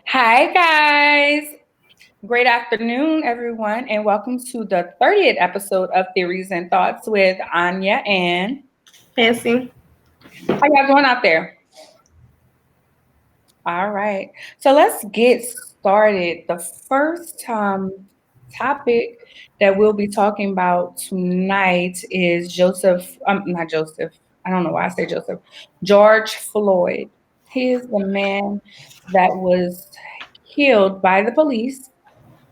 Hi, guys. Great afternoon, everyone, and welcome to the 30th episode of Theories and Thoughts with Anya and Fancy. how y'all doing out there? All right. So let's get started. The first topic that we'll be talking about tonight is not Joseph. I don't know why I say Joseph. George Floyd. He is the man that was killed by the police.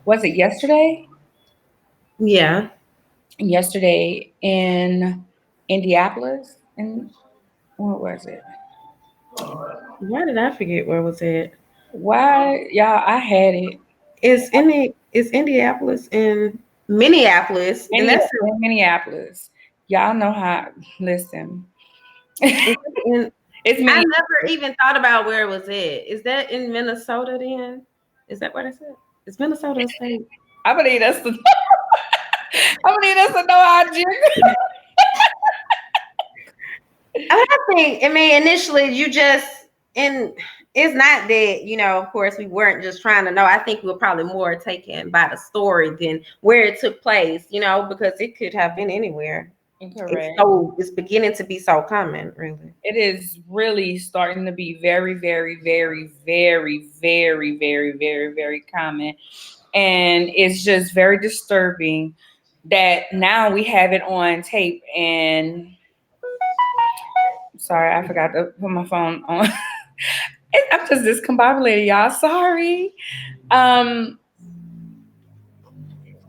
Was it yesterday? Yeah. Yesterday in Indianapolis. And what was it? Why did I forget where was it? Why, y'all? I had it. Is Indianapolis in Minneapolis? And that's Minneapolis. Y'all know how. Listen, is it in, it's I Minneapolis. never even thought about where was it. Is that in Minnesota then? Is that what I said? Is Minnesota a state? I believe that's the. I believe that's a no object. I think, I mean, initially you just, and it's not that, of course, we weren't just trying to know. I think we were probably more taken by the story than where it took place, because it could have been anywhere. Correct. It's beginning to be so common, really. It is really starting to be very, very, very, very, very, very, very, very common. And it's just very disturbing that now we have it on tape. And sorry, I forgot to put my phone on. I'm just discombobulated, y'all. Sorry. Um,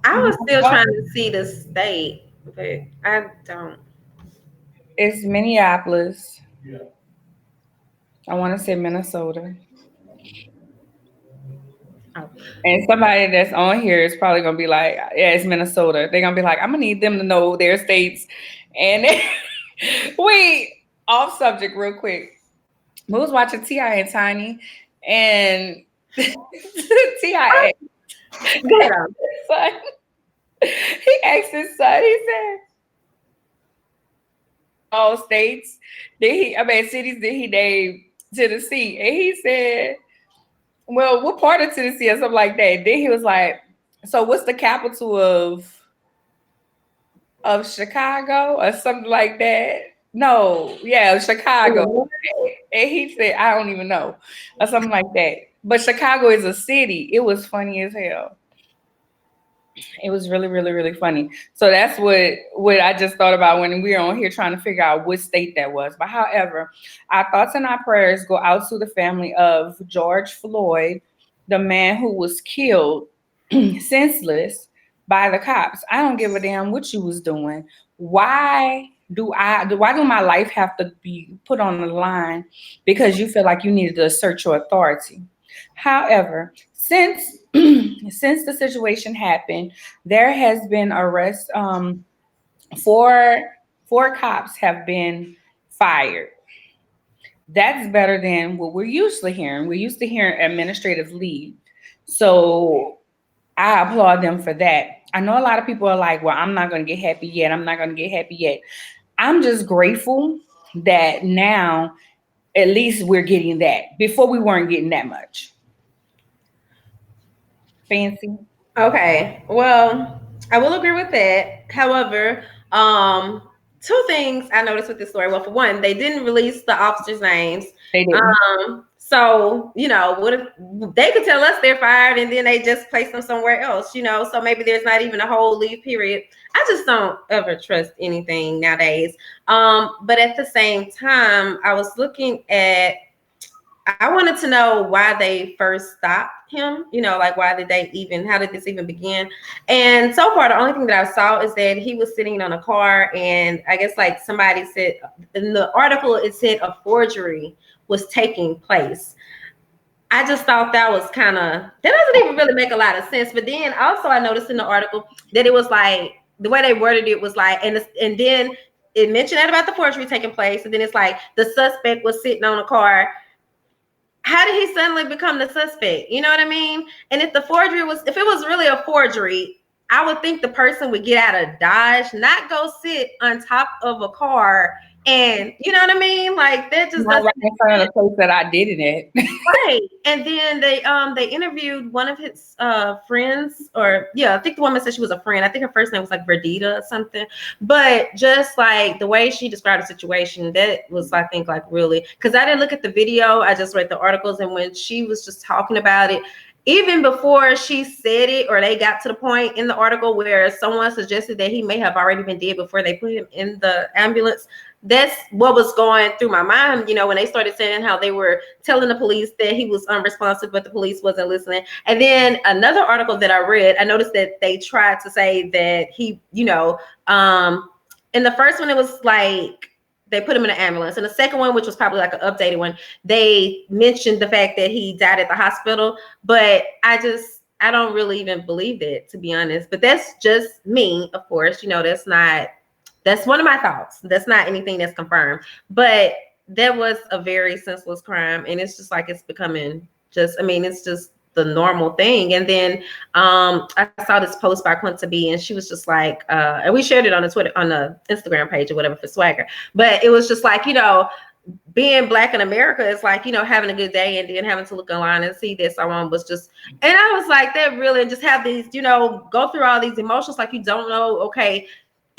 I was still trying to see the state, but I don't. it's Minneapolis. I want to say Minnesota. Oh. And somebody that's on here is probably gonna be like, "Yeah, it's Minnesota." They're gonna be like, "I'm gonna need them to know their states." And wait, off subject, real quick. We was watching Ti and Tiny, and Ti asked Go ahead on. his son. He asked his son. He said, "All states did he? I mean, cities did he name Tennessee?" And he said, "Well, what part of Tennessee or something like that?" Then he was like, "So what's the capital of Chicago or something like that?" No, yeah, Chicago. And he said, "I don't even know," or something like that. But Chicago is a city. It was funny as hell. It was really, really, really funny. So that's what I just thought about when we were on here trying to figure out what state that was. But however, our thoughts and our prayers go out to the family of George Floyd, the man who was killed senseless by the cops. I don't give a damn what you was doing. Why do my life have to be put on the line because you feel like you needed to assert your authority? However, since the situation happened, there has been arrests. Four cops have been fired. That's better than what we're usually hearing. We're used to hearing administrative leave. So I applaud them for that. I know a lot of people are like, well, I'm not going to get happy yet. I'm not going to get happy yet. I'm just grateful that now at least we're getting that. Before we weren't getting that much. Fancy. Okay. Well, I will agree with that. However, two things I noticed with this story. Well, for one, they didn't release the officers' names. They didn't. So what if they could tell us they're fired and then they just place them somewhere else? So maybe there's not even a whole leave period. I just don't ever trust anything nowadays. But at the same time, I was looking at. I wanted to know why they first stopped him, like how did this even begin? And so far, the only thing that I saw is that he was sitting on a car, and I guess like somebody said in the article, it said a forgery was taking place. I just thought that was that doesn't even really make a lot of sense. But then also I noticed in the article that it was like, the way they worded it was like, and then it mentioned that about the forgery taking place. And then it's like the suspect was sitting on a car. How did he suddenly become the suspect? You know what I mean? And if it was really a forgery, I would think the person would get out of Dodge, not go sit on top of a car And you know what I mean? Like that just Not doesn't right in front of the place that I did it at. right. And then they interviewed one of his friends, or yeah, I think the woman said she was a friend. I think her first name was like Verdita or something. But just like the way she described the situation, that was, I think, like really, because I didn't look at the video, I just read the articles, and when she was just talking about it, even before she said it, or they got to the point in the article where someone suggested that he may have already been dead before they put him in the ambulance, that's what was going through my mind, when they started saying how they were telling the police that he was unresponsive, but the police wasn't listening. And then another article that I read, I noticed that they tried to say that he, in the first one, it was like they put him in an ambulance. And the second one, which was probably like an updated one, they mentioned the fact that he died at the hospital. But I don't really even believe that, to be honest. But that's just me, of course. That's one of my thoughts. That's not anything that's confirmed. But that was a very senseless crime. And it's just like it's becoming it's just the normal thing. And then I saw this post by Quinta B, and she was just like, and we shared it on the Instagram page or whatever for Swagger. But it was just like, being Black in America is like, having a good day and then having to look online and see that someone was just, and I was like, that really, just have these, go through all these emotions, like you don't know, okay,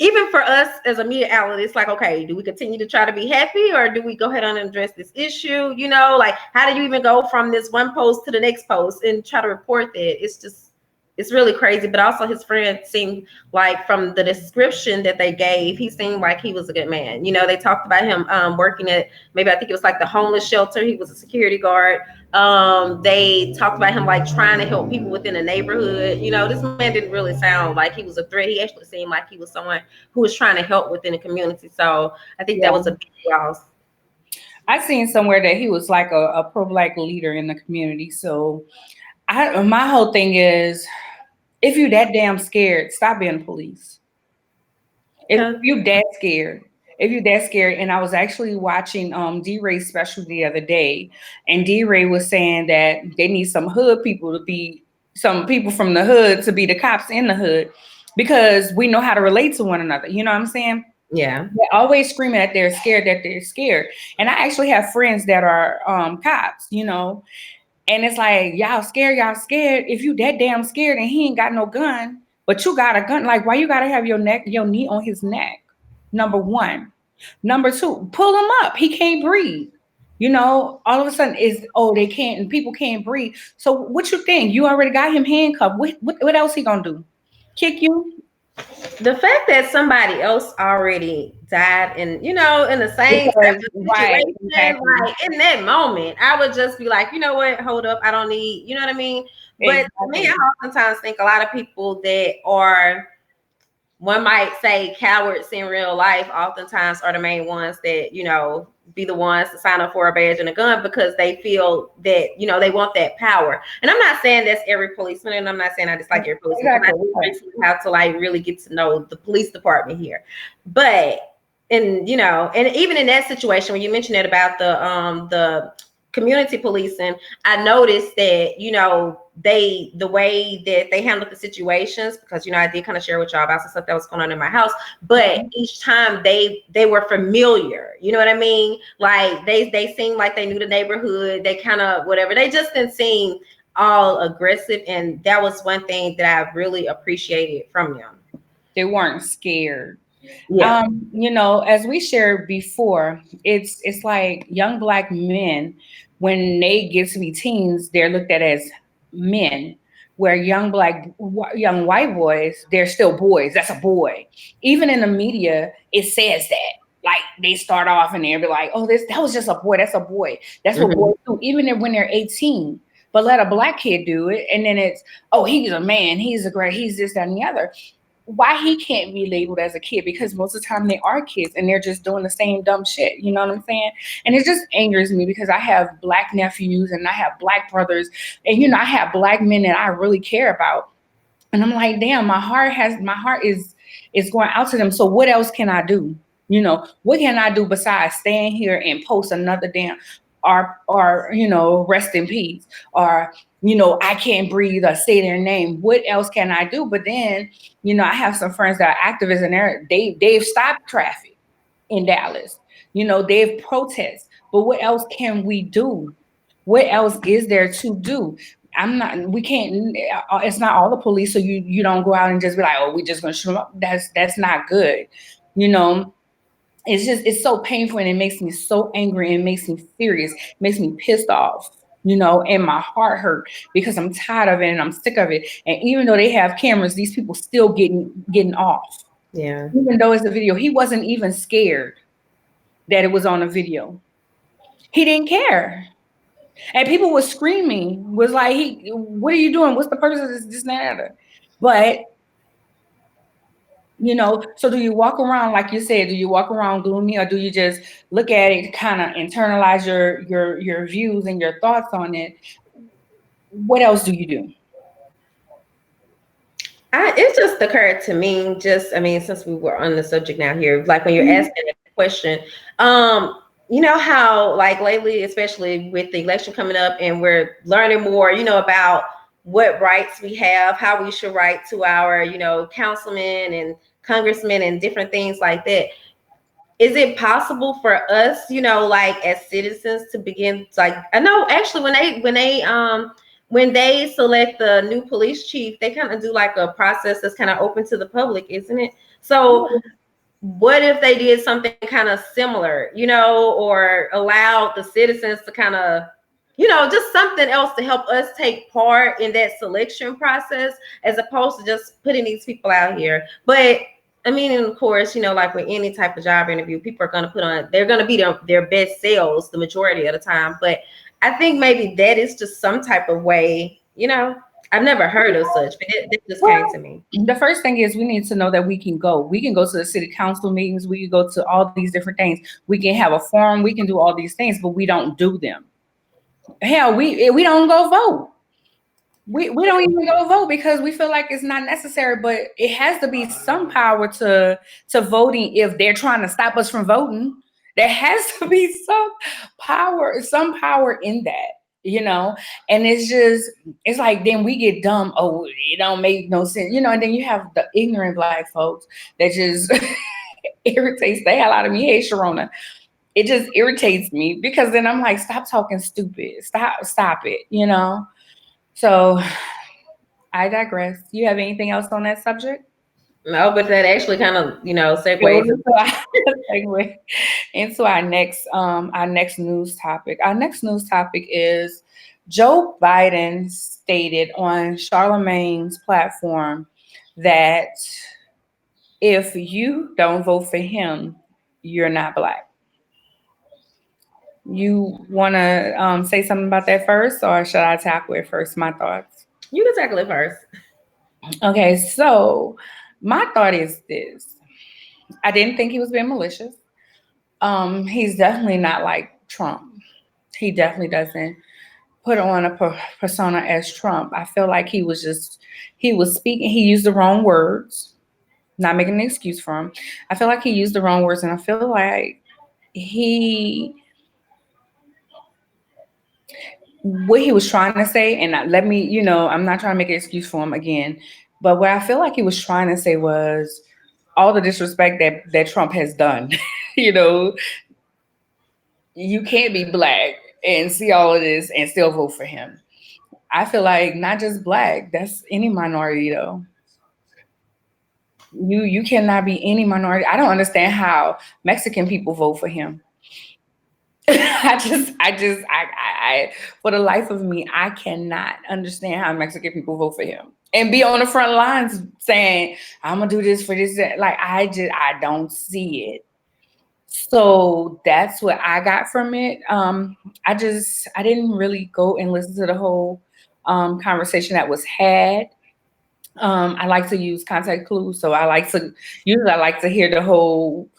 even for us as a media outlet, it's like, okay, do we continue to try to be happy, or do we go ahead and address this issue? Like, how do you even go from this one post to the next post and try to report that? It's really crazy. But also his friend seemed like, from the description that they gave, he seemed like he was a good man. They talked about him working at, maybe I think it was like the homeless shelter. He was a security guard. They talked about him like trying to help people within the neighborhood. This man didn't really sound like he was a threat. He actually seemed like he was someone who was trying to help within the community. So I think that was a big loss. I seen somewhere that he was like a pro-Black leader in the community. So my whole thing is, if you're that damn scared, stop being police. If you're that scared, and I was actually watching D-Ray's special the other day, and D-Ray was saying that they need some people from the hood to be the cops in the hood, because we know how to relate to one another. You know what I'm saying? Yeah. They're always screaming that they're scared. And I actually have friends that are cops, and it's like, y'all scared. If you that damn scared and he ain't got no gun, but you got a gun, like, why you gotta have your knee on his neck? Number one. Number two, pull him up. He can't breathe. All of a sudden they can't, and people can't breathe. So what you think? You already got him handcuffed. What else he gonna do? Kick you? The fact that somebody else already died, and in the same situation, right, exactly. like in that moment, I would just be like, you know what, hold up, I don't need, you know what I mean? But to me, I oftentimes think a lot of people that are, one might say, cowards in real life, oftentimes are the main ones that, be the ones to sign up for a badge and a gun, because they feel that, they want that power. And I'm not saying that's every policeman, and I'm not saying I dislike every policeman. Exactly. I have to like really get to know the police department here. But, and even in that situation, when you mentioned it about the community policing, I noticed that, the way that they handled the situations, because, I did kind of share with y'all about some stuff that was going on in my house, but each time they were familiar, you know what I mean? Like they seemed like they knew the neighborhood, they kind of, whatever, they just didn't seem all aggressive. And that was one thing that I really appreciated from them. They weren't scared. Yeah. As we shared before, it's like young Black men, when they get to be teens, they're looked at as men, where young white boys, they're still boys. That's a boy. Even in the media, it says that. Like, they start off and they'll be like, oh, that was just a boy. That's a boy. That's what boys do, even when they're 18. But let a Black kid do it, and then it's, oh, he's a man. He's this, that, and the other. Why he can't be labeled as a kid? Because most of the time they are kids and they're just doing the same dumb shit. You know what I'm saying? And it just angers me, because I have Black nephews and I have Black brothers, and I have Black men that I really care about. And I'm like, damn, my heart is going out to them. So what else can I do? What can I do besides staying here and post another damn or rest in peace, or I can't breathe, or say their name? What else can I do? But then, I have some friends that are activists, and they've stopped traffic in Dallas. They've protested. But what else can we do? What else is there to do? We can't, it's not all the police. So you don't go out and just be like, oh, we just going to shoot them up. That's not good. You know, it's so painful, and it makes me so angry, and it makes me furious, it makes me pissed off, and my heart hurt because I'm tired of it and I'm sick of it. And even though they have cameras, these people still getting off. Yeah. Even though it's a video, he wasn't even scared that it was on a video. He didn't care. And people were screaming, was like, what are you doing? What's the purpose of this and that? But so do you walk around, like you said, do you walk around gloomy, or do you just look at it, kind of internalize your views and your thoughts on it? What else do you do? It just occurred to me, since we were on the subject now here, like when you're asking a question, how like lately, especially with the election coming up, and we're learning more, about what rights we have, how we should write to our, councilmen and congressmen and different things like that. Is it possible for us, like as citizens, to begin, like, I know actually when they select the new police chief, they kind of do like a process that's kind of open to the public, isn't it? So what if they did something kind of similar, or allowed the citizens to kind of, just something else to help us take part in that selection process, as opposed to just putting these people out here. But I mean, and of course, like with any type of job interview, people are going to they're going to be their best selves the majority of the time. But I think maybe that is just some type of way, I've never heard of such, but it just came to me. The first thing is we need to know that we can go. We can go to the city council meetings. We can go to all these different things. We can have a forum. We can do all these things, but we don't do them. Hell, we don't go vote. We don't even go vote because we feel like it's not necessary, but it has to be some power to voting if they're trying to stop us from voting. There has to be some power in that, and it's like then we get dumb. Oh, it don't make no sense, and then you have the ignorant Black folks that just irritates the hell out of me. Hey, Sharona. It just irritates me because then I'm like, stop talking stupid. Stop it. So I digress. You have anything else on that subject? No, but that actually kind of, segues into our next news topic. Our next news topic is Joe Biden stated on Charlemagne's platform that if you don't vote for him, you're not Black. You want to say something about that first, or should I tackle it first? My thoughts. You can tackle it first. Okay, so my thought is this. I didn't think he was being malicious. He's definitely not like Trump. He definitely doesn't put on a persona as Trump. I feel like he was speaking, he used the wrong words, not making an excuse for him. I feel like he used the wrong words, and I feel like what he was trying to say, and I'm not trying to make an excuse for him again, but what I feel like he was trying to say was all the disrespect that Trump has done. You can't be Black and see all of this and still vote for him. I feel like not just Black, that's any minority though. You cannot be any minority. I don't understand how Mexican people vote for him. I for the life of me, I cannot understand how Mexican people vote for him and be on the front lines saying, I'm gonna do this for this. Like, I don't see it. So that's what I got from it. I didn't really go and listen to the whole conversation that was had. I like to use context clues, so I like to hear the whole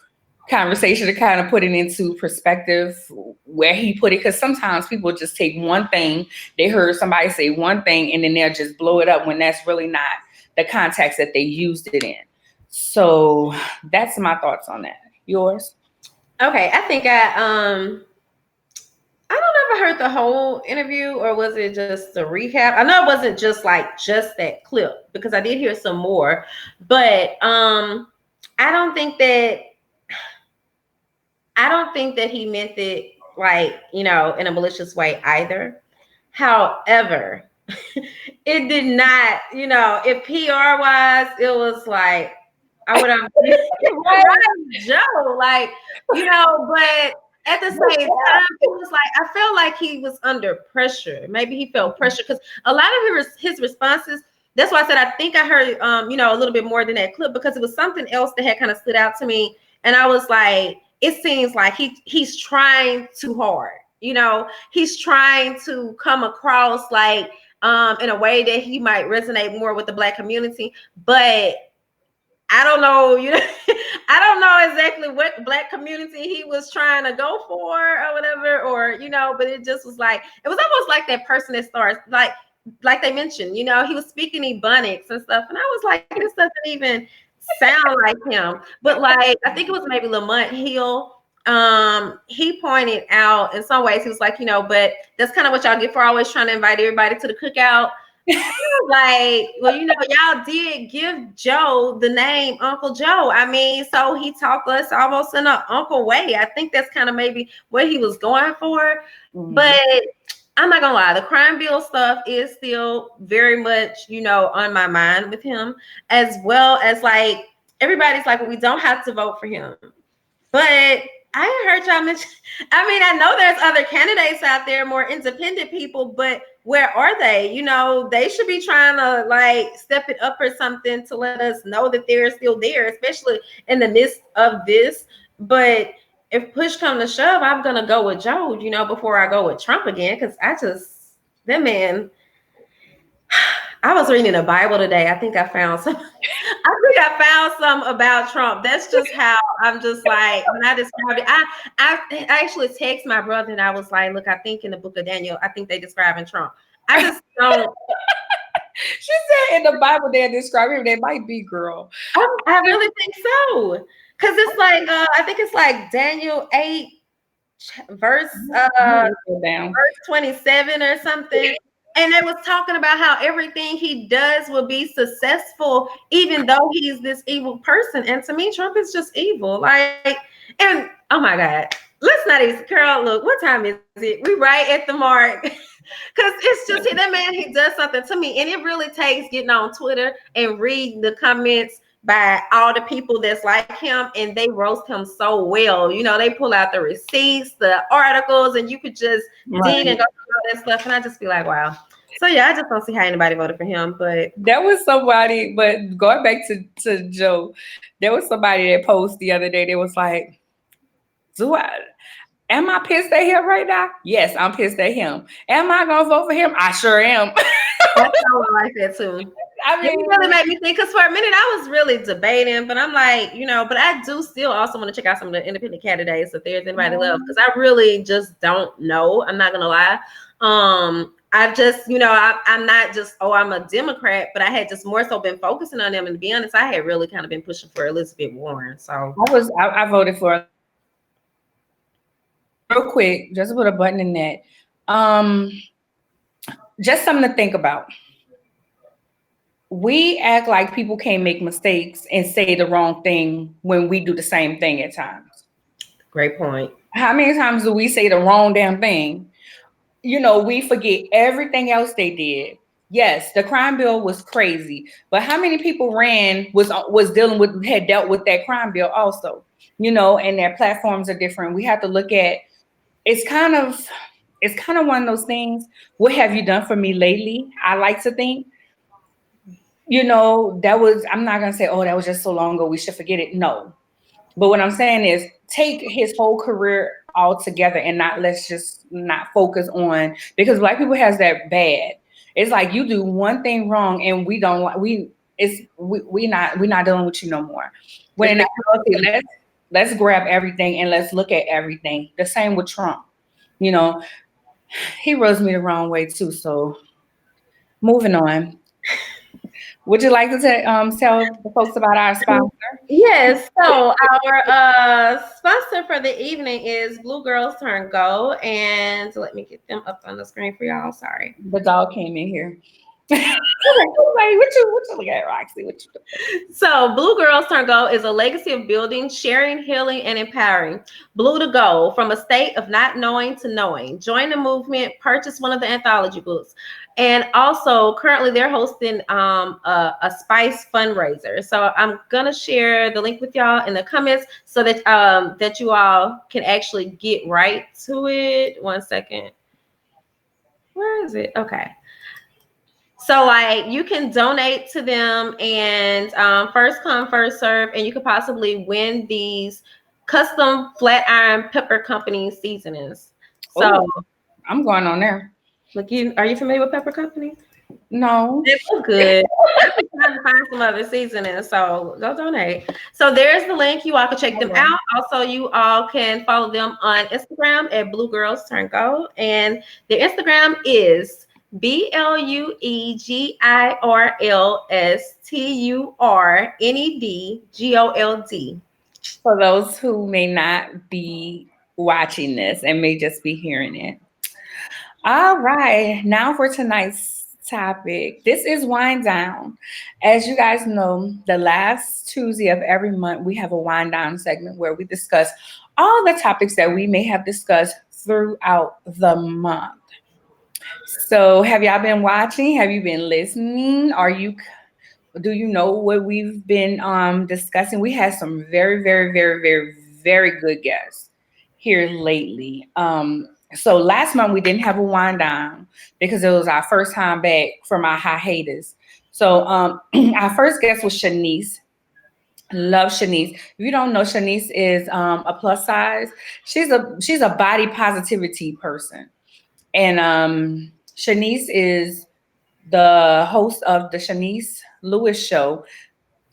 conversation to kind of put it into perspective where he put it, because sometimes people just take one thing, they heard somebody say one thing, and then they'll just blow it up when that's really not the context that they used it in. So that's my thoughts on that. Yours? Okay, I think I don't know if I heard the whole interview, or was it just a recap? I know it wasn't just that clip, because I did hear some more, but I don't think that I don't think that he meant it like, in a malicious way either. However, it did not, if PR wise, it was like, I would have Right. Joe, like, but at the same time, it was like I felt like he was under pressure. Maybe he felt pressure because a lot of his responses. That's why I said I think I heard a little bit more than that clip because it was something else that had kind of stood out to me, and I was like, it seems like he's trying too hard. He's trying to come across like in a way that he might resonate more with the Black community, but I don't know, I don't know exactly what Black community he was trying to go for or whatever, or, but it just was like, it was almost like that person that starts, like they mentioned, he was speaking Ebonics and stuff. And I was like, this doesn't even sound like him. But like, I think it was maybe Lamont Hill. He pointed out in some ways, he was like, but that's kind of what y'all get for always trying to invite everybody to the cookout. Like, well, y'all did give Joe the name Uncle Joe. I mean, so he talked us almost in an uncle way. I think that's kind of maybe what he was going for. Mm-hmm. But I'm not gonna lie, the crime bill stuff is still very much, on my mind with him, as well as like everybody's like, well, we don't have to vote for him. But I heard y'all mention, I mean, I know there's other candidates out there, more independent people, but where are they? They should be trying to like step it up or something to let us know that they're still there, especially in the midst of this. But if push comes to shove, I'm going to go with Joe, before I go with Trump again, because that man, I was reading the Bible today. I think I found some about Trump. That's just how I'm just like, when I described it, I actually text my brother and I was like, look, I think in the book of Daniel, I think they describing Trump. I just don't. She said in the Bible they describe him. They might be, girl. I really think so. Because it's like, I think it's like Daniel 8, verse 27 or something. And they was talking about how everything he does will be successful, even though he's this evil person. And to me, Trump is just evil. Like, and oh my God, let's not even, Carol, look, what time is it? We right at the mark. Because it's just that man, he does something to me. And it really takes getting on Twitter and reading the comments by all the people that's like him, and they roast him so well. They pull out the receipts, the articles, and you could just dig and go through all that stuff. And I just be like, wow. So yeah, I just don't see how anybody voted for him. But there was somebody, but going back to Joe, there was somebody that posted the other day that was like, am I pissed at him right now? Yes, I'm pissed at him. Am I gonna vote for him? I sure am. I like that too. I mean, it really made me think, because for a minute I was really debating, but I'm like, but I do still also want to check out some of the independent candidates if there's anybody left, because I really just don't know. I'm not gonna lie. I just, I'm not just, I'm a Democrat, but I had just more so been focusing on them. And to be honest, I had really kind of been pushing for Elizabeth Warren. So I voted for, real quick, just to put a button in that. Just something to think about. We act like people can't make mistakes and say the wrong thing when we do the same thing at times. Great point. How many times do we say the wrong damn thing? We forget everything else they did. Yes, the crime bill was crazy, but how many people had dealt with that crime bill also? And their platforms are different. We have to look at, it's kind of one of those things. What have you done for me lately? I like to think, I'm not going to say, oh, that was just so long ago, we should forget it. No. But what I'm saying is take his whole career all together and let's just not focus on, because Black people has that bad. It's like you do one thing wrong and we're not dealing with you no more. When in actuality, let's grab everything and let's look at everything. The same with Trump. He rubs me the wrong way too. So moving on. Would you like to tell the folks about our sponsor? Yes. So our sponsor for the evening is Blue Girls Turn Go. And let me get them up on the screen for y'all. Sorry. The dog came in here. Like, what you look at, Roxy? What you doing? So, Blue Girls Turn Gold is a legacy of building, sharing, healing, and empowering. Blue to Gold, from a state of not knowing to knowing. Join the movement, purchase one of the anthology books. And also, currently, they're hosting a Spice fundraiser. So, I'm going to share the link with y'all in the comments so that, that you all can actually get right to it. One second. Where is it? Okay. So like you can donate to them and first come, first serve, and you could possibly win these custom flat iron pepper company seasonings. Oh, So I'm going on there. look, are you familiar with Pepper Company? No. They look good. I've been trying to find some other seasonings, so go donate. So there's the link. You all can check them out. Also, you all can follow them on Instagram at Blue Girls Turn Gold, and their Instagram is BLUEGIRLSTURNEDGOLD. For those who may not be watching this and may just be hearing it. All right, now for tonight's topic. This is Wind Down. As you guys know, the last Tuesday of every month, we have a wind down segment where we discuss all the topics that we may have discussed throughout the month. So, have y'all been watching? Have you been listening? Do you know what we've been discussing? We had some very, very, very, very, very good guests here lately. So last month we didn't have a wind down because it was our first time back from our hiatus. So our first guest was Shanice. Love Shanice. If you don't know, Shanice is a plus size. She's a body positivity person, and Shanice is the host of the Shanice Lewis Show,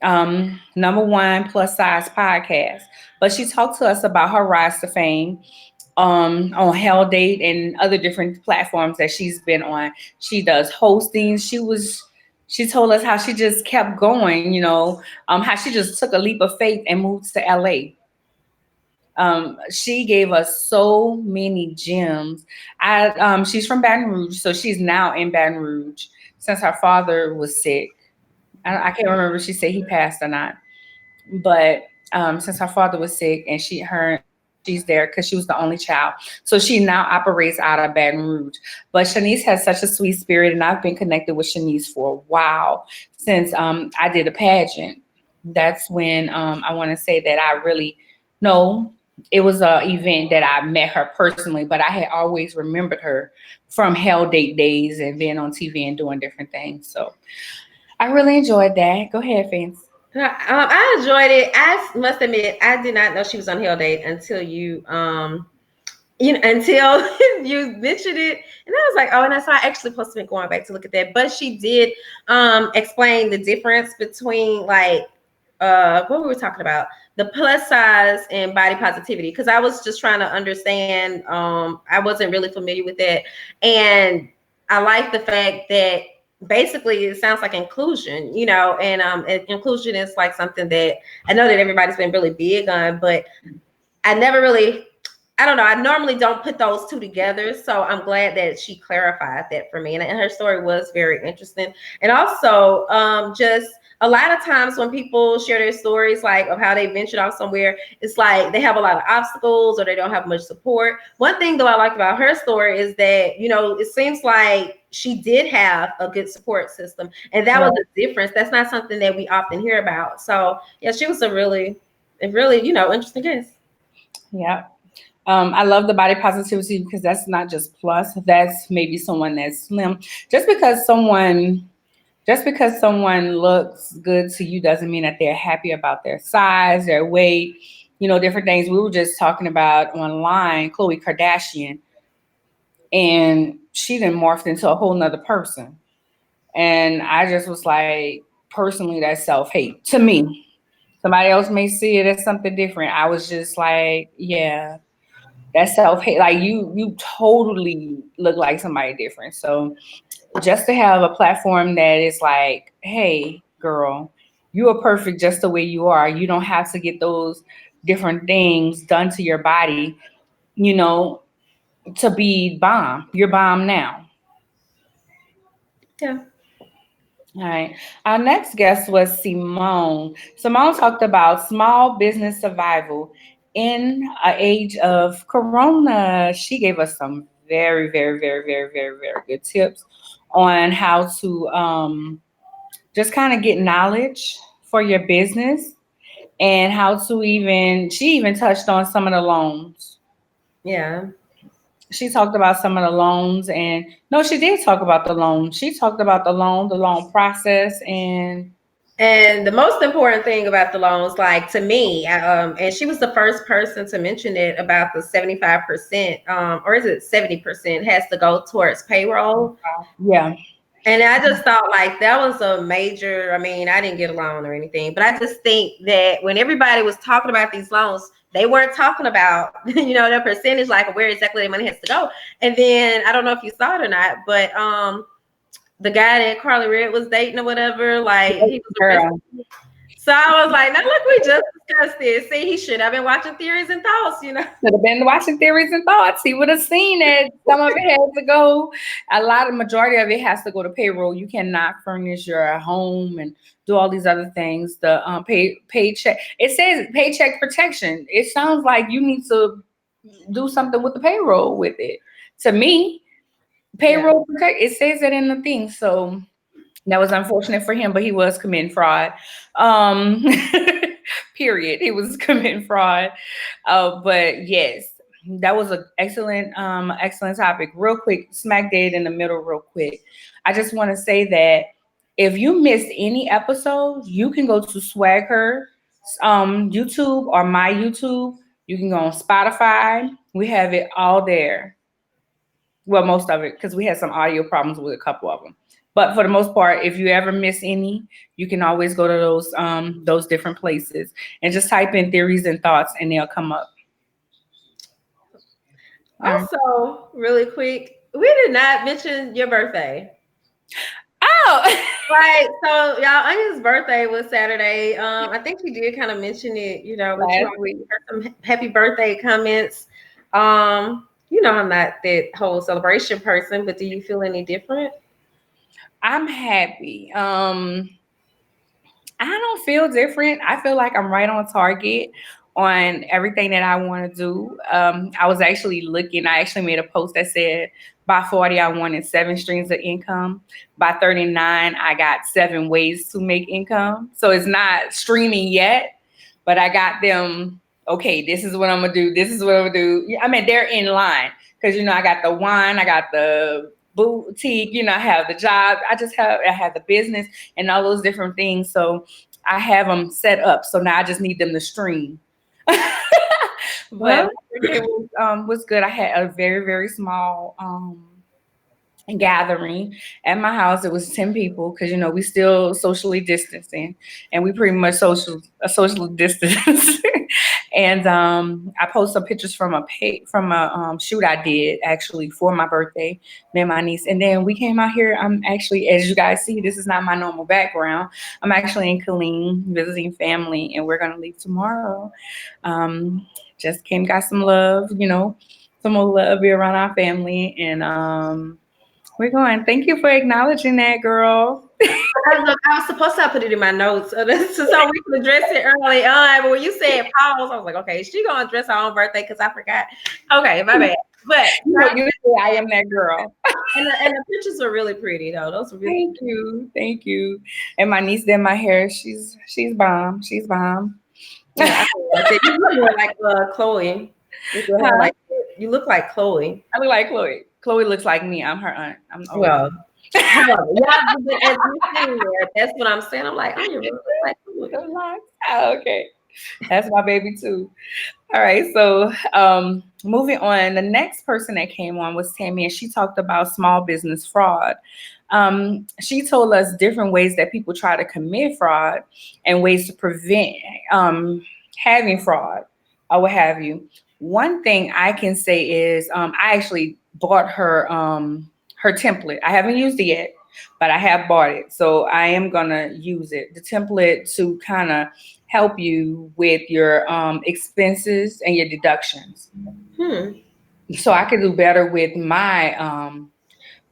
number one plus size podcast. But she talked to us about her rise to fame on Hell Date and other different platforms that she's been on. She does hosting. She told us how she just kept going, how she just took a leap of faith and moved to LA. She gave us so many gems. She's from Baton Rouge, so she's now in Baton Rouge since her father was sick. I can't remember if she said he passed or not, but since her father was sick and she's there because she was the only child, so she now operates out of Baton Rouge. But Shanice has such a sweet spirit, and I've been connected with Shanice for a while since I did a pageant. That's when I want to say that I really know it was an event that I met her personally, but I had always remembered her from Hell Date days and being on TV and doing different things. So I really enjoyed that. Go ahead, Fancy. I enjoyed it. I must admit, I did not know she was on Hell Date until until you mentioned it, and I was like, oh, and I saw I actually supposed to be going back to look at that, but she did explain the difference between like what we were talking about, the plus size and body positivity, because I was just trying to understand. I wasn't really familiar with that, and I like the fact that basically it sounds like inclusion, and inclusion is like something that I know that everybody's been really big on, but I never really, I don't know, I normally don't put those two together. So I'm glad that she clarified that for me. And her story was very interesting. And also just a lot of times when people share their stories, like of how they ventured off somewhere, it's like they have a lot of obstacles or they don't have much support. One thing though I liked about her story is that, it seems like she did have a good support system. And that was a difference. That's not something that we often hear about. So yeah, she was a really, interesting guest. Yeah. I love the body positivity because that's not just plus, that's maybe someone that's slim. Just because someone looks good to you doesn't mean that they're happy about their size, their weight, different things. We were just talking about online Khloe Kardashian, and she then morphed into a whole nother person. And I just was like, personally, that's self-hate to me. Somebody else may see it as something different. I was just like, yeah, that's self-hate. Like you totally look like somebody different. So just to have a platform that is like, hey, girl, you are perfect just the way you are. You don't have to get those different things done to your body, to be bomb. You're bomb now. Yeah. All right. Our next guest was Simone. Simone talked about small business survival in an age of Corona. She gave us some very, very, very, very, very, very good tips on how to just kind of get knowledge for your business and how to even, she even touched on some of the loans. Yeah. She talked about some of the loans and no, she did talk about the loan. She talked about the loan process and And the most important thing about the loans, like to me, and she was the first person to mention it about the 75%, or is it 70% has to go towards payroll. yeah. And I just thought like that was a major, I mean, I didn't get a loan or anything, but I just think that when everybody was talking about these loans, they weren't talking about, the percentage, like where exactly the money has to go. And then I don't know if you saw it or not, but the guy that Carly Red was dating or whatever, like he was arrested. Girl. So I was like, now look, we just discussed this. See, he should have been watching Theories and Thoughts. Should have been watching Theories and Thoughts. He would have seen it. Some of it has to go. Majority of it has to go to payroll. You cannot furnish your home and do all these other things. The paycheck. It says paycheck protection. It sounds like you need to do something with the payroll with it. To me, Yeah. payroll protect. It says it in the thing. So that was unfortunate for him, but he was committing fraud. Um, period. He was committing fraud. But yes, that was an excellent topic. Real quick, smack dead in the middle, real quick. I just want to say that if you missed any episodes, you can go to Swagger YouTube or my YouTube. You can go on Spotify. We have it all there. Well, most of it, because we had some audio problems with a couple of them. But for the most part, if you ever miss any, you can always go to those different places and just type in theories and thoughts, and they'll come up. All right. Also, really quick, we did not mention your birthday. Oh, Right. So y'all, Anya's birthday was Saturday. I think she did kind of mention it, but you last always week. heard some happy birthday comments. I'm not that whole celebration person, but do you feel any different? I'm happy. I don't feel different. I feel like I'm right on target on everything that I want to do. I was actually looking, I actually made a post that said by 40, I wanted 7 streams of income. By 39, I got 7 ways to make income. So it's not streaming yet, but I got them. Okay, this is what I'm gonna do. This is what I'm gonna do. I mean, they're in line because I got the wine, I got the boutique, I have the job. I have the business and all those different things. So I have them set up. So now I just need them to stream. But Well, it was good. I had a very, very small gathering at my house. It was 10 people because we still socially distancing and we pretty much social distance. And I posted some pictures from a shoot I did actually for my birthday, me and my niece. And then we came out here. I'm actually, as you guys see, this is not my normal background. I'm actually in Killeen visiting family, and we're gonna leave tomorrow. Just came, got some love, some more love here around our family, and we're going. Thank you for acknowledging that, girl. I was supposed to have put it in my notes so we can address it early on. But when you said pause, I was like, okay, she gonna address her own birthday because I forgot. Okay, my bad. But Usually I am that girl. and the pictures are really pretty though. Those are really Thank you. And my niece did my hair. She's bomb. She's bomb. yeah. You look more like Chloe. With your hair Huh? like that. You look like Chloe. I look like Chloe. Chloe looks like me. I'm her aunt. I'm older. Well, yeah, but as you sitting there, that's what I'm saying. I'm like, oh, you really look like Chloe. Oh, okay. That's my baby too. All right. So moving on, the next person that came on was Tammy, and she talked about small business fraud. She told us different ways that people try to commit fraud and ways to prevent having fraud or what have you. One thing I can say is I actually bought her template. I haven't used it yet, but I have bought it. So I am gonna use it. The template to kind of help you with your expenses and your deductions. Hmm. So I could do better with my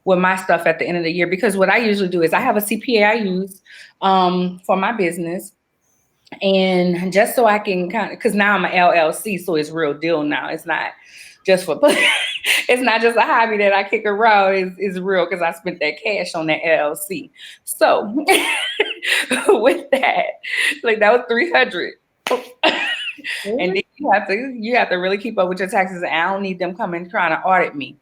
with my stuff at the end of the year, because what I usually do is I have a CPA I use for my business. And just so I can kind of, because now I'm an LLC, so it's real deal now. It's not just for, it's not just a hobby that I kick around. It's real because I spent that cash on that LLC. So with that, like that was 300. And then you have to really keep up with your taxes. And I don't need them coming trying to audit me.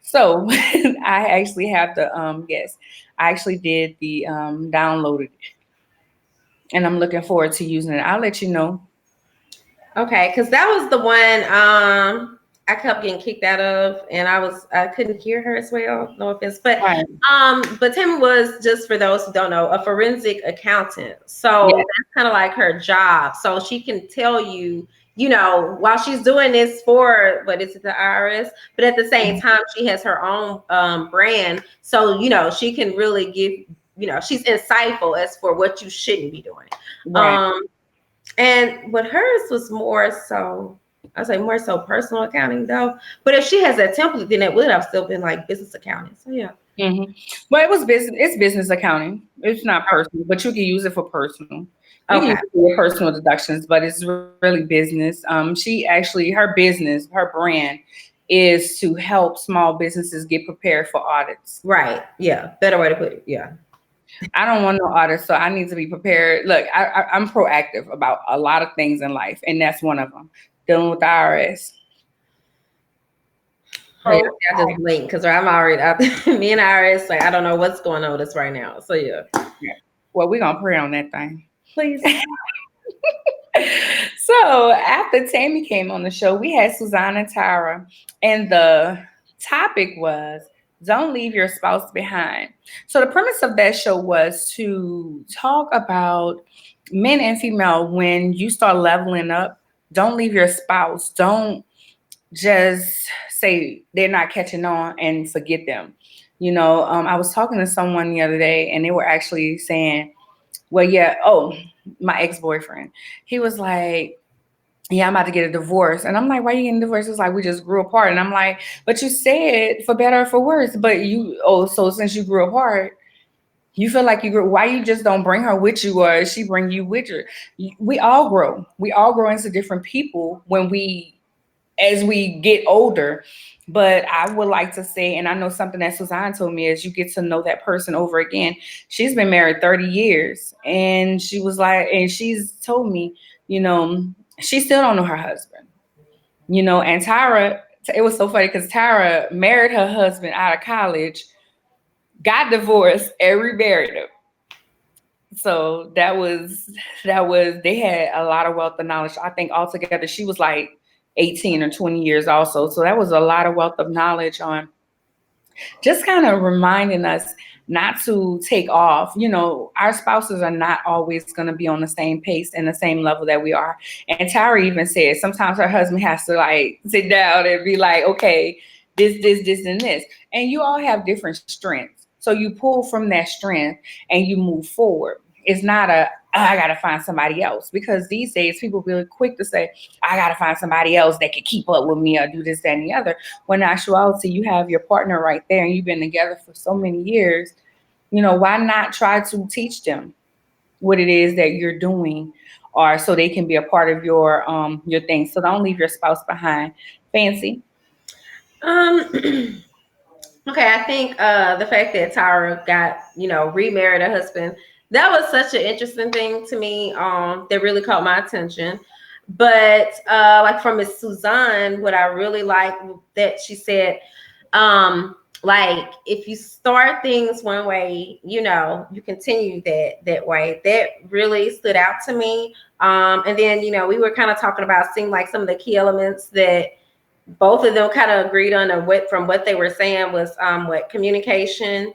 So I actually have the yes, I actually did the downloaded, and I'm looking forward to using it. I'll let you know. Okay, because that was the one I kept getting kicked out of, and I couldn't hear her as well. No offense, Right. but Tim was, just for those who don't know, a forensic accountant. So Yeah. that's kind of like her job. So she can tell you, while she's doing this for, what is it, the IRS, but at the same time she has her own brand. So she can really give, she's insightful as for what you shouldn't be doing. Right. And what hers was more so, I say more so personal accounting though. But if she has that template, then it would have still been like business accounting. So yeah. Mm-hmm. Well, it was business. It's business accounting. It's not personal, but you can use it for personal. You can Okay. use it for personal deductions, but it's really business. She actually, her business, her brand is to help small businesses get prepared for audits. Right. Yeah. Better way to put it. Yeah. I don't want no audits, so I need to be prepared. Look, I'm proactive about a lot of things in life, and that's one of them. Dealing with the IRS. I just blink because I'm already out there. Me and Iris, like, I don't know what's going on with us right now. So yeah. Well, we're gonna pray on that thing. Please. So after Tammy came on the show, we had Suzanne and Tyra, and the topic was don't leave your spouse behind. So the premise of that show was to talk about men and female. When you start leveling up, don't leave your spouse. Don't just say they're not catching on and forget them. I was talking to someone the other day, and they were actually saying, well, yeah, my ex-boyfriend, he was like, yeah, I'm about to get a divorce. And I'm like, why are you getting divorced? It's like, we just grew apart. And I'm like, but you said for better or for worse. But so since you grew apart, you feel like you grew, why you just don't bring her with you, or she bring you with her? We all grow. We all grow into different people as we get older. But I would like to say, and I know something that Suzanne told me, is you get to know that person over again. She's been married 30 years, and she was like, and she's told me, she still don't know her husband. And Tyra, it was so funny because Tyra married her husband out of college, got divorced, and remarried him. So they had a lot of wealth of knowledge. I think altogether she was like 18 or 20 years also. So that was a lot of wealth of knowledge on just kind of reminding us not to take off. Our spouses are not always going to be on the same pace and the same level that we are. And Tyra even said sometimes her husband has to like sit down and be like, okay, this, and this. And you all have different strengths. So you pull from that strength and you move forward. It's not I got to find somebody else, because these days people are really quick to say, I got to find somebody else that can keep up with me or do this, that, and the other. When in actuality, you have your partner right there and you've been together for so many years. Why not try to teach them what it is that you're doing, or so they can be a part of your thing. So don't leave your spouse behind. Fancy. Okay, I think the fact that Tyra got, remarried her husband, that was such an interesting thing to me. That really caught my attention. But like from Miss Suzanne, what I really like that she said, like if you start things one way, you continue that way. That really stood out to me. And then we were kind of talking about seeing like some of the key elements that both of them kind of agreed on, and what they were saying was communication,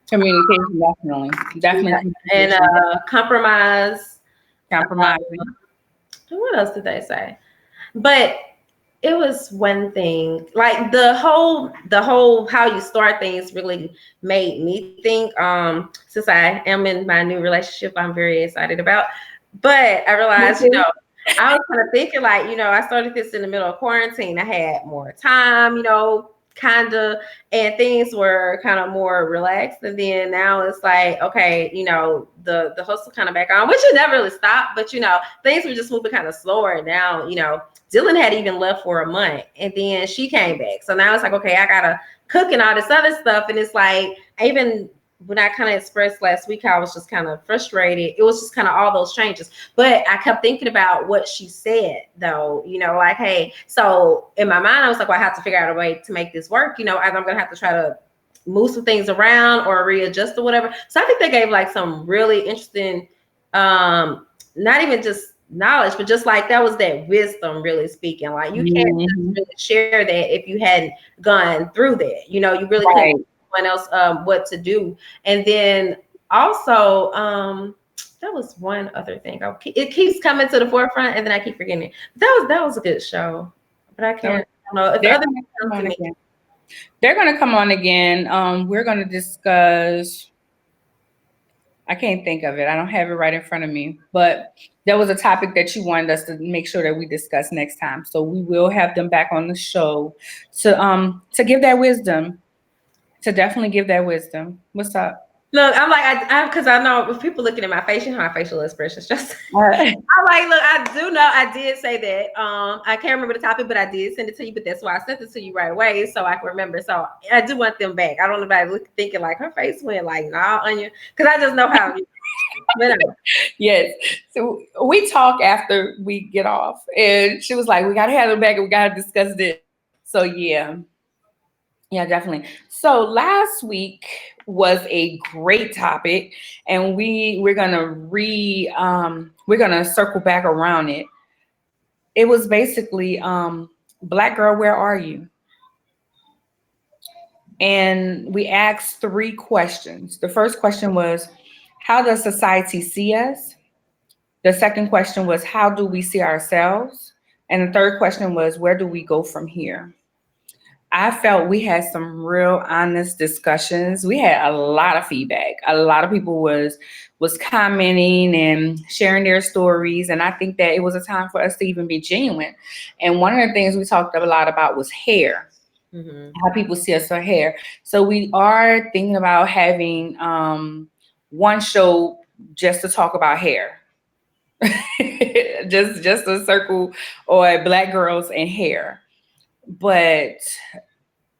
definitely, and compromise. compromising. What else did they say? But it was one thing, like the whole how you start things really made me think. Since I am in my new relationship, I'm very excited about, but I realized, I was kind of thinking like, I started this in the middle of quarantine. I had more time, kind of, and things were kind of more relaxed. And then now it's like, okay, the hustle kind of back on, which you never really stopped, but things were just moving kind of slower. And now, Dylan had even left for a month, and then she came back. So now it's like, okay, I gotta cook and all this other stuff. And it's like, even when I kind of expressed last week, I was just kind of frustrated. It was just kind of all those changes. But I kept thinking about what she said, though, like, hey, so in my mind, I was like, well, I have to figure out a way to make this work. Either I'm going to have to try to move some things around or readjust or whatever. So I think they gave like some really interesting, not even just knowledge, but just like that was that wisdom really speaking. Like you can't just really share that if you hadn't gone through that. You really couldn't else what to do. And then also that was one other thing. It keeps coming to the forefront, and then I keep forgetting it. That was a good show, but I can't. I don't know if the other come on again. They're going to come on again. We're going to discuss. I can't think of it. I don't have it right in front of me, but there was a topic that you wanted us to make sure that we discuss next time. So we will have them back on the show to give that wisdom. To definitely give that wisdom. What's up? Look, I'm like, because I know if people looking at my face, my facial expressions just. I'm like, look, I do know I did say that. I can't remember the topic, but I did send it to you. But that's why I sent it to you right away, so I can remember. So I do want them back. I don't know if thinking like her face went like, nah, Anya, because I just know how. Yes. So we talk after we get off, and she was like, "We gotta have them back, and we gotta discuss this." So yeah, definitely. So last week was a great topic, and we're gonna circle back around it. It was basically Black girl, where are you? And we asked 3 questions. The first question was, how does society see us? The second question was, how do we see ourselves? And the third question was, where do we go from here? I felt we had some real honest discussions. We had a lot of feedback. A lot of people was commenting and sharing their stories. And I think that it was a time for us to even be genuine. And one of the things we talked a lot about was hair. How people see us for hair. So we are thinking about having one show just to talk about hair. just a circle or Black girls and hair. But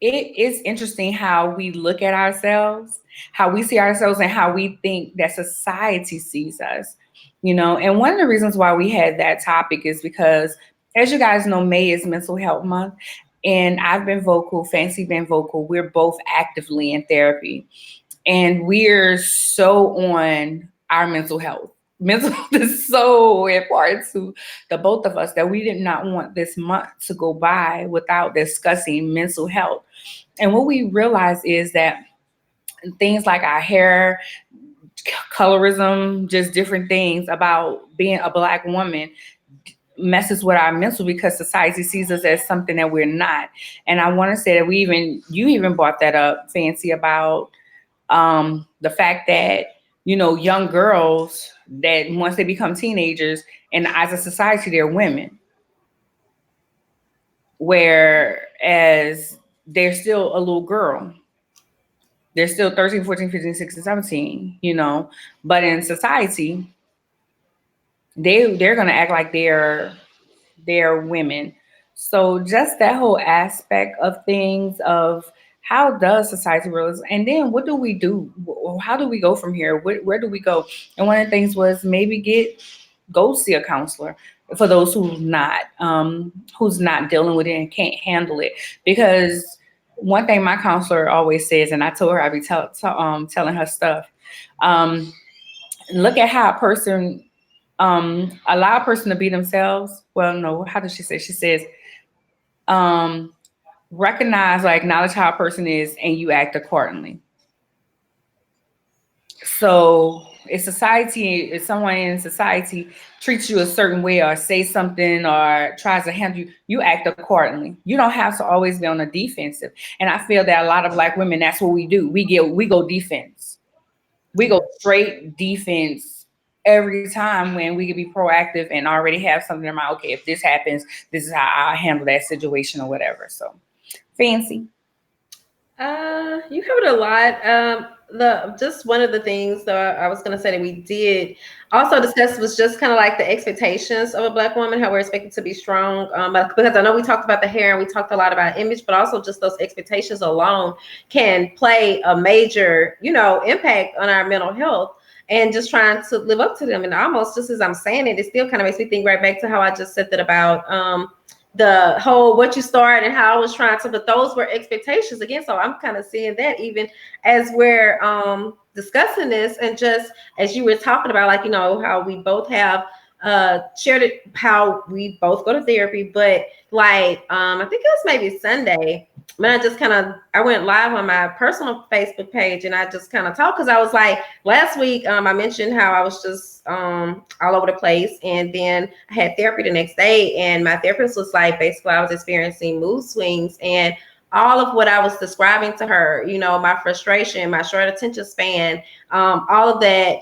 it is interesting how we look at ourselves, how we see ourselves, and how we think that society sees us. And one of the reasons why we had that topic is because, as you guys know, May is Mental Health Month. And I've been vocal, Fancy been vocal. We're both actively in therapy. And we're so on our mental health. Mental health is so important to the both of us that we did not want this month to go by without discussing mental health. And what we realize is that things like our hair, colorism, just different things about being a Black woman messes with our mental because society sees us as something that we're not. And I want to say that you even brought that up, Fancy, about the fact that, young girls that once they become teenagers, in the eyes of society, they're women. Whereas they're still a little girl. They're still 13, 14, 15, 16, 17, But in society, they're going to act like they're women. So just that whole aspect of things of how does society realize, and then what do we do? How do we go from here? Where do we go? And one of the things was maybe go see a counselor for those who's not dealing with it and can't handle it. Because one thing my counselor always says, and I told her I'd be telling her stuff. Look at how a person allow a person to be themselves. Well, no, how does she say? She says, recognize or acknowledge how a person is and you act accordingly. So if someone in society treats you a certain way or say something or tries to handle you, you act accordingly. You don't have to always be on the defensive. And I feel that a lot of Black women, that's what we do. We go defense. We go straight defense every time when we could be proactive and already have something in mind. Okay, if this happens, this is how I handle that situation or whatever. So, Fancy. You covered a lot. The just one of the things that I was going to say that we did also discuss was just kind of like the expectations of a Black woman, how we're expected to be strong. Because I know we talked about the hair and we talked a lot about image, but also just those expectations alone can play a major, impact on our mental health. And just trying to live up to them, and almost just as I'm saying it, it still kind of makes me think right back to how I just said that about the whole what you start and how I was trying to, but those were expectations again. So I'm kind of seeing that even as we're discussing this, and just as you were talking about, like, how we both have shared it, how we both go to therapy, but like I think it was maybe Sunday when I went live on my personal Facebook page, and I just kind of talked, because I was like, last week I mentioned how I was just all over the place, and then I had therapy the next day, and my therapist was like, basically I was experiencing mood swings, and all of what I was describing to her, my frustration, my short attention span, all of that,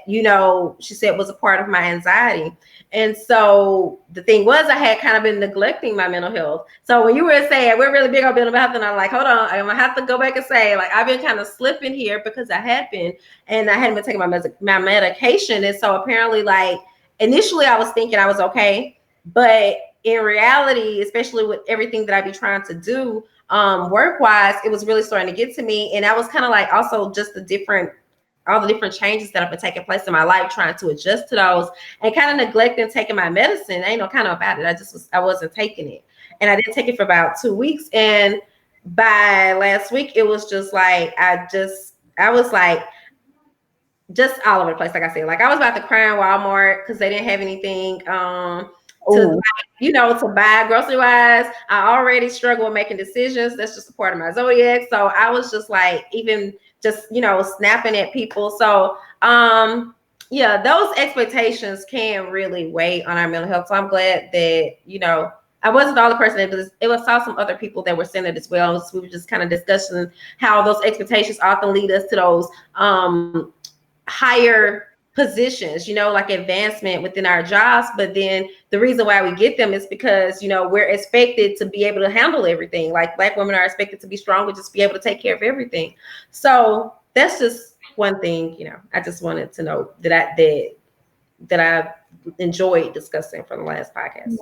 she said was a part of my anxiety. And so the thing was, I had kind of been neglecting my mental health. So when you were saying we're really big on mental health, and I'm like, hold on, I'm gonna have to go back and say, like, I've been kind of slipping here because I had been, and I hadn't been taking my medication. And so apparently, like, initially I was thinking I was okay, but in reality, especially with everything that I be trying to do work wise, it was really starting to get to me. And I was kind of like, also just all the different changes that have been taking place in my life, trying to adjust to those, and kind of neglecting taking my medicine. Ain't no kind of about it. I wasn't taking it, and I didn't take it for about 2 weeks. And by last week, it was just like I was like just all over the place. Like I said, like I was about to cry in Walmart because they didn't have anything to buy grocery wise. I already struggle with making decisions. That's just a part of my zodiac. So I was just like, even just, snapping at people. So yeah, those expectations can really weigh on our mental health. So I'm glad that, I wasn't the only person. It was saw some other people that were saying it as well. So we were just kind of discussing how those expectations often lead us to those higher positions, like advancement within our jobs. But then the reason why we get them is because, we're expected to be able to handle everything. Like Black women are expected to be strong and just be able to take care of everything. So that's just one thing, I just wanted to know that I enjoyed discussing from the last podcast.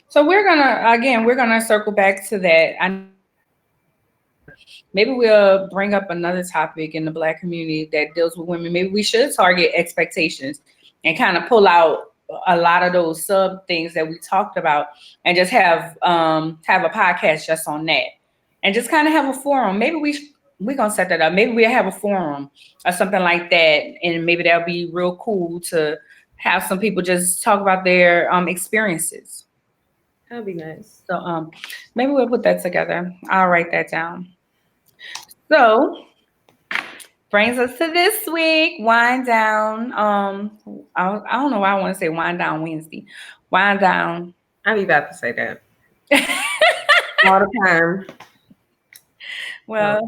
So we're gonna circle back to that. Maybe we'll bring up another topic in the Black community that deals with women. Maybe we should target expectations and kind of pull out a lot of those sub things that we talked about, and just have a podcast just on that, and just kind of have a forum. Maybe we're gonna set that up. Maybe we'll have a forum or something like that, and maybe that'll be real cool to have some people just talk about their experiences. That'd be nice. So maybe we'll put that together. I'll write that down. So brings us to this week, wind down. I don't know why I want to say wind down Wednesday. Wind down. I be about to say that all the time. Well,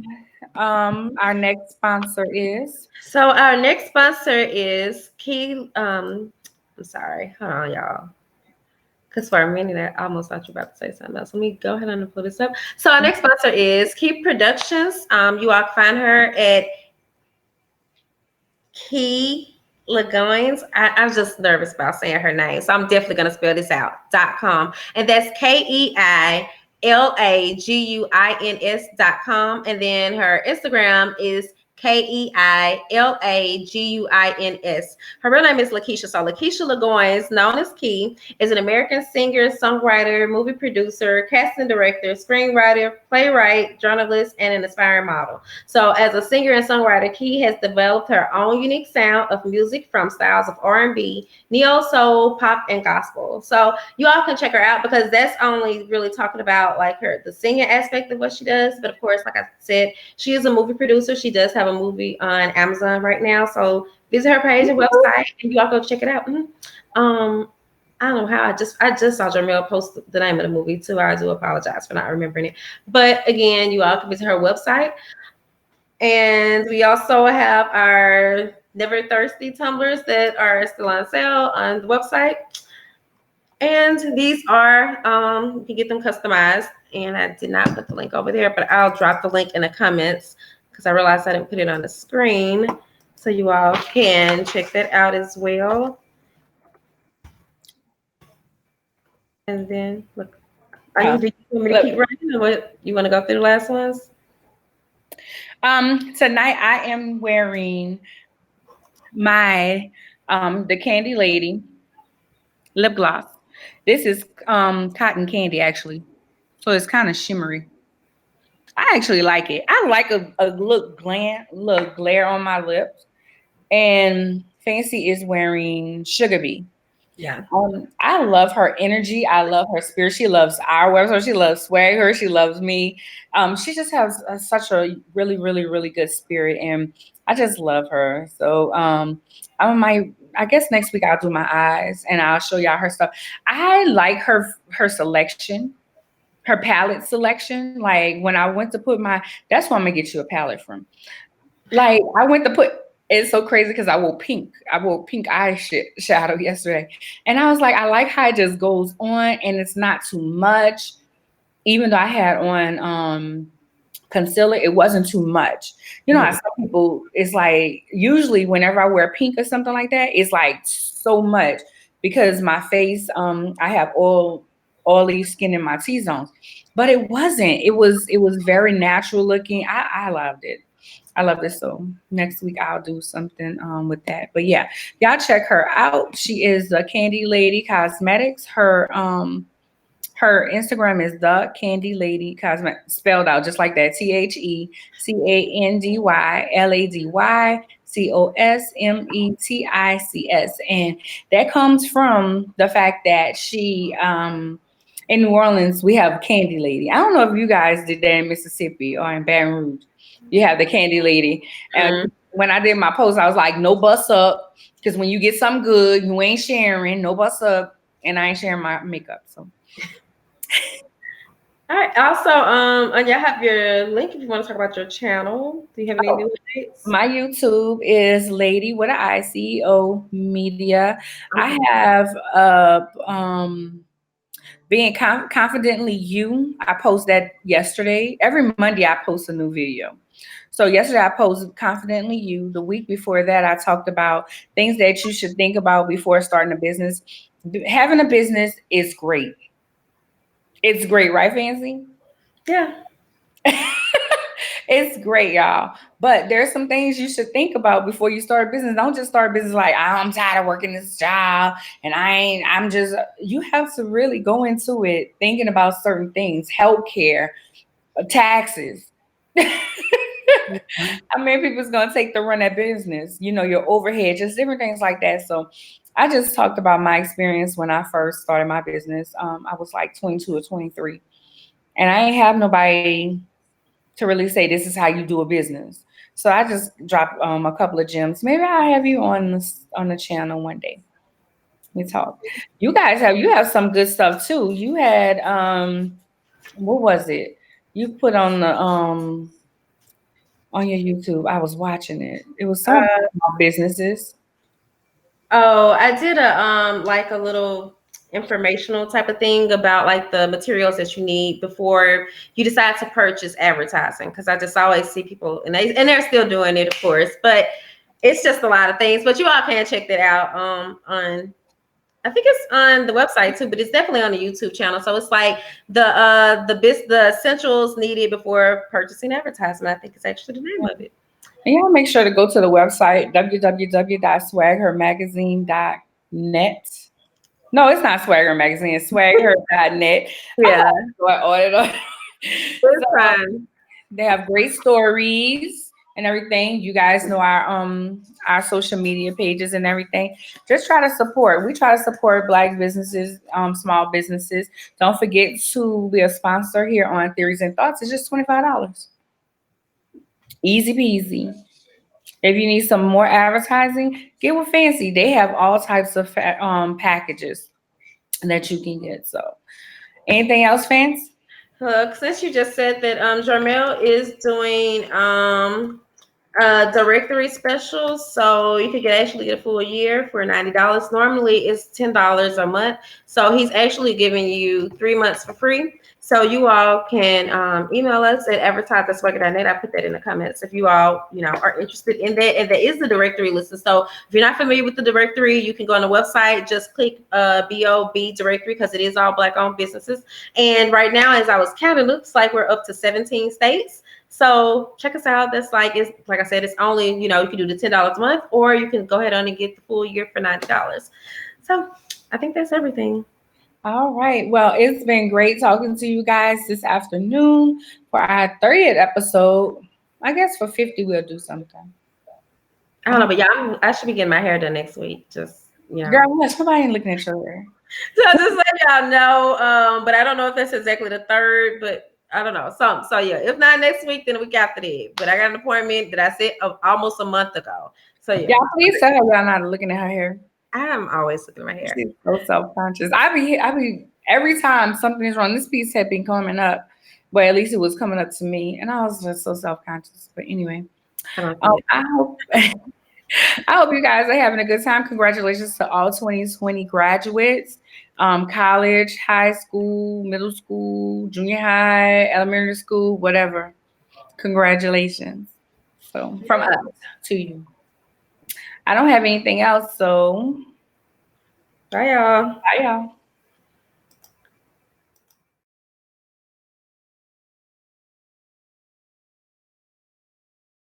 our next sponsor is. So our next sponsor is Kei. I'm sorry. Hold on, y'all. Because for a minute, I almost thought you were about to say something else. Let me go ahead and pull this up. So our next sponsor is Kei Productions. You all can find her at Kei Lagoins. I'm just nervous about saying her name, so I'm definitely going to spell this out. .com, and that's KeiLaguins.com. And then her Instagram is KeiLaguins. Her real name is Lakeisha. So Lakeisha Lagoins, known as Kei, is an American singer, songwriter, movie producer, casting director, screenwriter, playwright, journalist, and an aspiring model. So as a singer and songwriter, Kei has developed her own unique sound of music from styles of R&B, neo soul, pop, and gospel. So you all can check her out, because that's only really talking about like the singing aspect of what she does. But of course, like I said, she is a movie producer. She does have a movie on Amazon right now. So visit her page and website, and you all go check it out. I don't know how I just saw Jamel post the name of the movie too. I do apologize for not remembering it. But again, you all can visit her website. And we also have our Never Thirsty tumblers that are still on sale on the website. And these are, you can get them customized. and I did not put the link over there, but I'll drop the link in the comments because I realized I didn't put it on the screen, so you all can check that out as well. And then look, do you want me to keep running, or what? You want to go through the last ones? Tonight I am wearing my the Candy Lady lip gloss. This is cotton candy actually, so it's kind of shimmery. I actually like it. I like a look glare on my lips. And Fancy is wearing Sugar Bee. Yeah. I love her energy. I love her spirit. She loves our website. She loves Swagger. She loves me. She just has such a really, really, really good spirit, and I just love her. So I guess next week I'll do my eyes and I'll show y'all her stuff. I like her selection, her palette selection. Like when I went to put that's why I'm gonna get you a palette from. Like I went to put. It's so crazy because I wore pink. I wore pink shadow yesterday, and I was like, I like how it just goes on, and it's not too much. Even though I had on concealer, it wasn't too much. You know, how some people, it's like usually whenever I wear pink or something like that, it's like so much because my face, I have oily skin in my T zones, but it wasn't. It was very natural looking. I loved it. I love this. So next week I'll do something with that. But yeah, y'all check her out. She is the Candy Lady Cosmetics. Her Instagram is the Candy Lady Cosmetics, spelled out just like that. TheCandyLadyCosmetics. And that comes from the fact that she in New Orleans we have Candy Lady. I don't know if you guys did that in Mississippi or in Baton Rouge. You have the Candy Lady. And when I did my post, I was like, no bust up. Because when you get something good, you ain't sharing, no bust up. And I ain't sharing my makeup. So all right. Also, Anya, I have your link if you want to talk about your channel. Do you have any new updates? My YouTube is Lady with an I, CEO Media. I have being confidently you. I post that yesterday. Every Monday I post a new video. So yesterday I posted confidently you. The week before that I talked about things that you should think about before starting a business. Having a business is great. It's great, right, Fancy? Yeah. It's great, y'all. But there's some things you should think about before you start a business. Don't just start a business like, I'm tired of working this job and you have to really go into it thinking about certain things, healthcare, taxes. How many people's going to take the run at business? You know, your overhead, just different things like that. So I just talked about my experience when I first started my business. I was like 22 or 23 and I ain't have nobody to really say this is how you do a business. So I just dropped a couple of gems. Maybe I'll have you on the channel one day. We talk. You have some good stuff too. You had what was it? You put on the on your YouTube. I was watching it. It was some businesses. Oh, I did a like a little informational type of thing about like the materials that you need before you decide to purchase advertising, because I just always see people and they're still doing it, of course, but it's just a lot of things. But you all can check that out on, I think it's on the website too, but it's definitely on the YouTube channel. So it's like the essentials needed before purchasing advertisement. I think it's actually the name of it. And y'all make sure to go to the website, www.swaghermagazine.net. No, it's not Swagger Magazine, it's swagher.net. Yeah. So, they have great stories and everything. You guys know our social media pages and everything. Just try to support. We try to support Black businesses, small businesses. Don't forget to be a sponsor here on Theories and Thoughts. It's just $25. Easy peasy. If you need some more advertising, get with Fancy. They have all types of packages that you can get. So, anything else, Fancy? Look, since you just said that Jarmel is doing Directory specials, so you could actually get a full year for $90. Normally it's $10 a month, so he's actually giving you 3 months for free. So you all can email us at advertise@swagger.net. I put that in the comments if you all are interested in that. And that is the directory list. So if you're not familiar with the directory, you can go on the website, just click BOB directory, because it is all Black owned businesses. And right now, as I was counting, looks like we're up to 17 states. So check us out. That's it's like I said, it's only, you can do the $10 a month, or you can go ahead on and get the full year for $90. So I think that's everything. All right. Well, it's been great talking to you guys this afternoon for our 30th episode. I guess for 50 we'll do something. I don't know, but yeah, I should be getting my hair done next week. Just Girl, yes, somebody ain't looking at your hair. So just let y'all know. But I don't know if that's exactly the third, but I don't know. So yeah, if not next week, then the week after that. But I got an appointment that I set of almost a month ago. So yeah. Y'all please tell her y'all not looking at her hair. I'm always looking at my hair. She's so self-conscious. I be every time something is wrong, this piece had been coming up, but at least it was coming up to me, and I was just so self-conscious. But anyway, I hope I hope you guys are having a good time. Congratulations to all 2020 graduates, college, high school, middle school, junior high, elementary school, whatever. Congratulations. So from us to you. I don't have anything else, so bye y'all. Bye y'all.